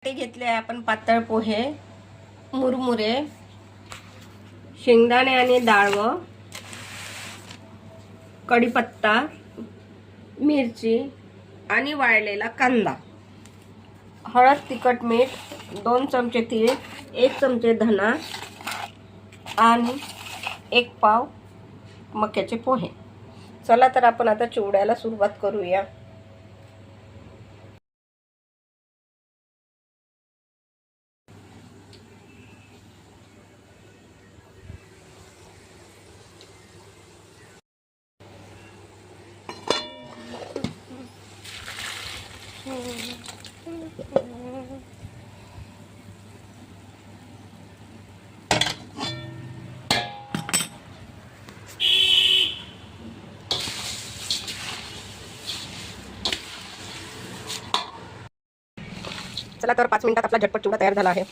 घेतले आपण पातळ पोहे, मुरमुरे, शेंगदाणे आणि डाळव, कढीपत्ता, मिरची आणि वाळलेला कांदा, हळद, तिखट, मीठ, 2 चमचे तीळ, 1 चमचे धना आणि 1 पाव मक्याचे पोहे। चला तर आपण आता चिवड्याला सुरुवात करूया। चला तर 5 मिनिटात आपला झटपट चिवडा तयार झाला आहे।